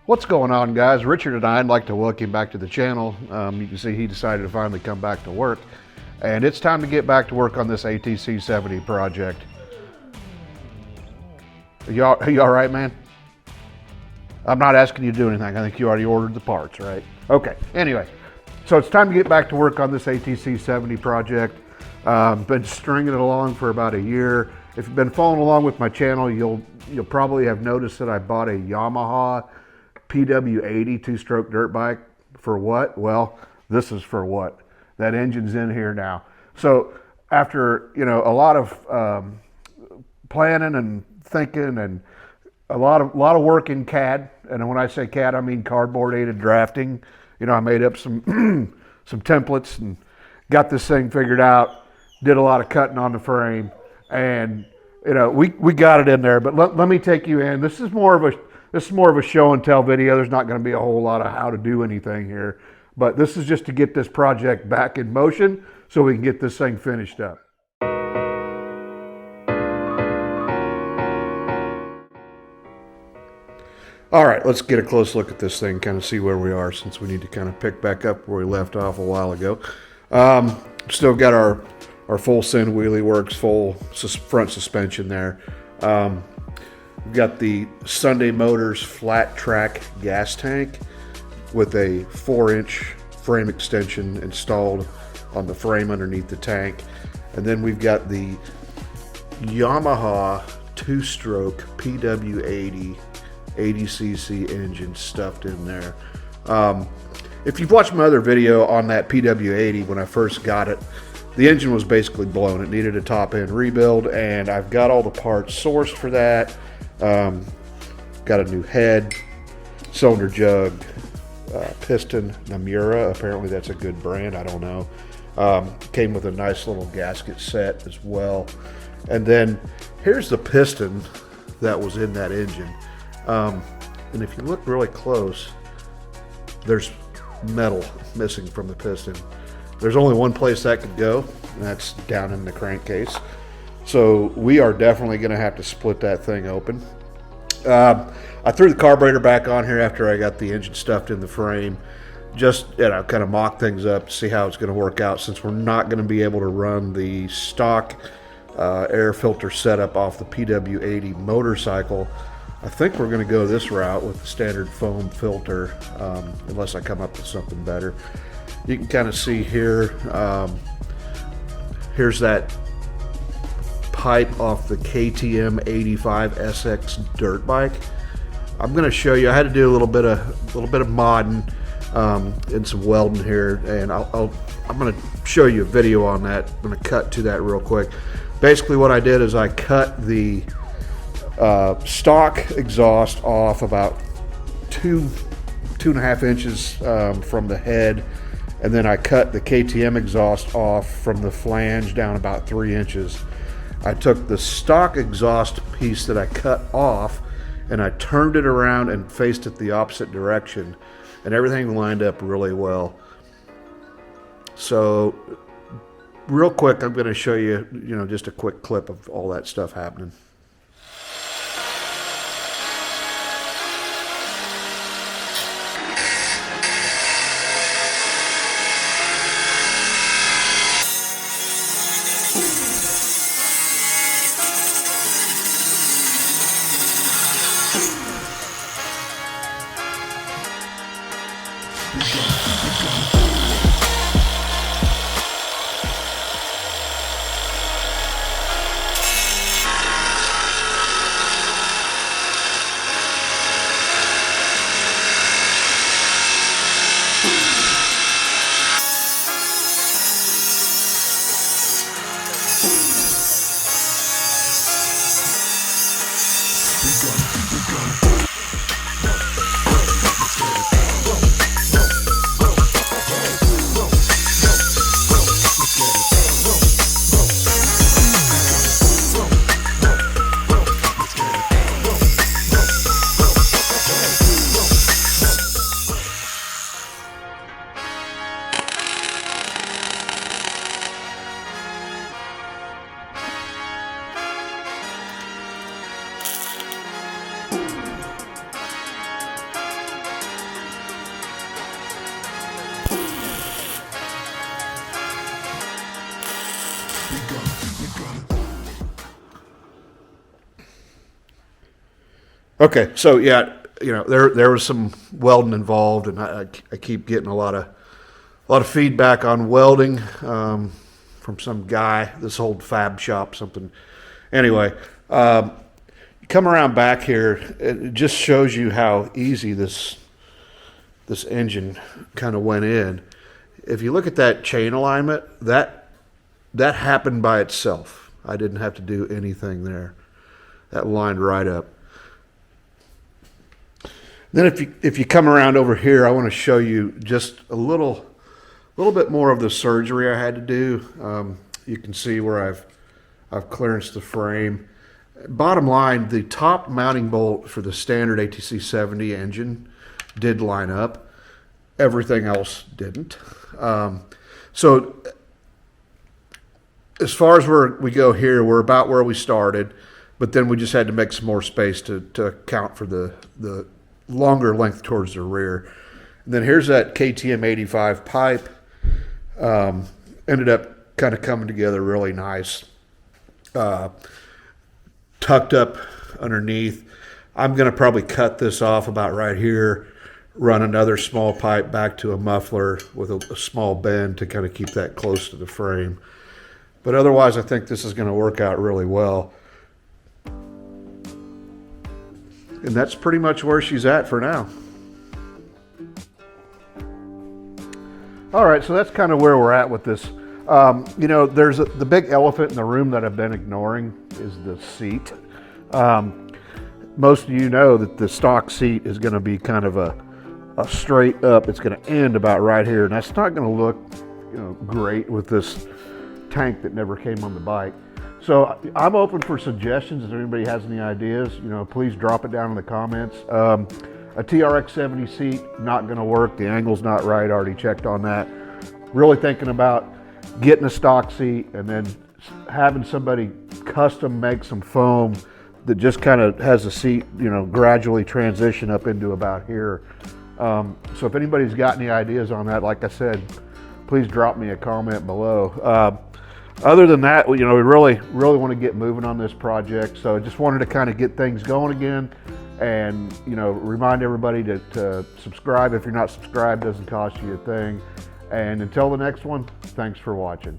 What's going on, guys? Richard and I'd like to welcome you back to the channel. You can see he decided to finally come back to work, and it's time to get back to work on this ATC70 project. Are you all right, man? I'm not asking you to do anything. I think you already ordered the parts, right? Okay, anyway, so it's time to get back to work on this ATC70 project. Been stringing it along for about a year. If you've been following along with my channel, you'll probably have noticed that I bought a Yamaha PW80 two-stroke dirt bike. For what? Well, this is for what. That engine's in here now. So after a lot of planning and thinking and a lot of work in CAD, and when I say CAD, I mean cardboard aided drafting. I made up some some templates and got this thing figured out. Did a lot of cutting on the frame, and we got it in there. But let me take you in. This is more of a show and tell video. There's not going to be a whole lot of how to do anything here, but this is just to get this project back in motion so we can get this thing finished up. All right, let's get a close look at this thing, kind of see where we are, since we need to kind of pick back up where we left off a while ago. Still got our full send wheelie works, full front suspension there. We've got the Sunday Motors flat track gas tank with a 4-inch frame extension installed on the frame underneath the tank. And then we've got the Yamaha two-stroke PW80 80cc engine stuffed in there. If you've watched my other video on that PW80 when I first got it, the engine was basically blown. It needed a top-end rebuild, and I've got all the parts sourced for that. Got a new head, cylinder jug, piston, Namura. Apparently that's a good brand. I don't know. Came with a nice little gasket set as well. And then here's the piston that was in that engine. And if you look really close, there's metal missing from the piston. There's only one place that could go, and that's down in the crankcase. So we are definitely going to have to split that thing open. I threw the carburetor back on here after I got the engine stuffed in the frame. Just kind of mock things up, see how it's going to work out, since we're not going to be able to run the stock air filter setup off the PW80 motorcycle. I think we're going to go this route with the standard foam filter, unless I come up with something better. You can kind of see here, here's that pipe off the KTM 85 SX dirt bike. I'm going to show you. I had to do a little bit of modding and some welding here, and I'm going to show you a video on that. I'm going to cut to that real quick. Basically, what I did is I cut the stock exhaust off about 2.5 inches from the head, and then I cut the KTM exhaust off from the flange down about 3 inches. I took the stock exhaust piece that I cut off and I turned it around and faced it the opposite direction, and everything lined up really well. So real quick, I'm going to show you, just a quick clip of all that stuff happening. Okay, so yeah, there was some welding involved, and I keep getting a lot of feedback on welding from some guy, this old fab shop, something. Anyway, come around back here. It just shows you how easy this engine kind of went in. If you look at that chain alignment, that happened by itself. I didn't have to do anything there. That lined right up. Then if you come around over here, I want to show you just a little bit more of the surgery I had to do. You can see where I've clearanced the frame. Bottom line, the top mounting bolt for the standard ATC70 engine did line up. Everything else didn't. So as far as where we go here, we're about where we started, but then we just had to make some more space to account for the longer length towards the rear. And then here's that KTM85 pipe. Ended up kind of coming together really nice. Tucked up underneath. I'm going to probably cut this off about right here, run another small pipe back to a muffler with a small bend to kind of keep that close to the frame. But otherwise, I think this is going to work out really well. And that's pretty much where she's at for now. All right, so that's kind of where we're at with this. There's the big elephant in the room that I've been ignoring is the seat. Most of you know that the stock seat is going to be kind of a straight up. It's going to end about right here, and that's not going to look, great with this tank that never came on the bike. So I'm open for suggestions. If anybody has any ideas, please drop it down in the comments. A TRX70 seat, not going to work. The angle's not right. Already checked on that. Really thinking about getting a stock seat and then having somebody custom make some foam that just kind of has the seat, gradually transition up into about here. So if anybody's got any ideas on that, like I said, please drop me a comment below. Other than that, we really want to get moving on this project. So I just wanted to kind of get things going again, and remind everybody to subscribe. If you're not subscribed, it doesn't cost you a thing. And until the next one, thanks for watching.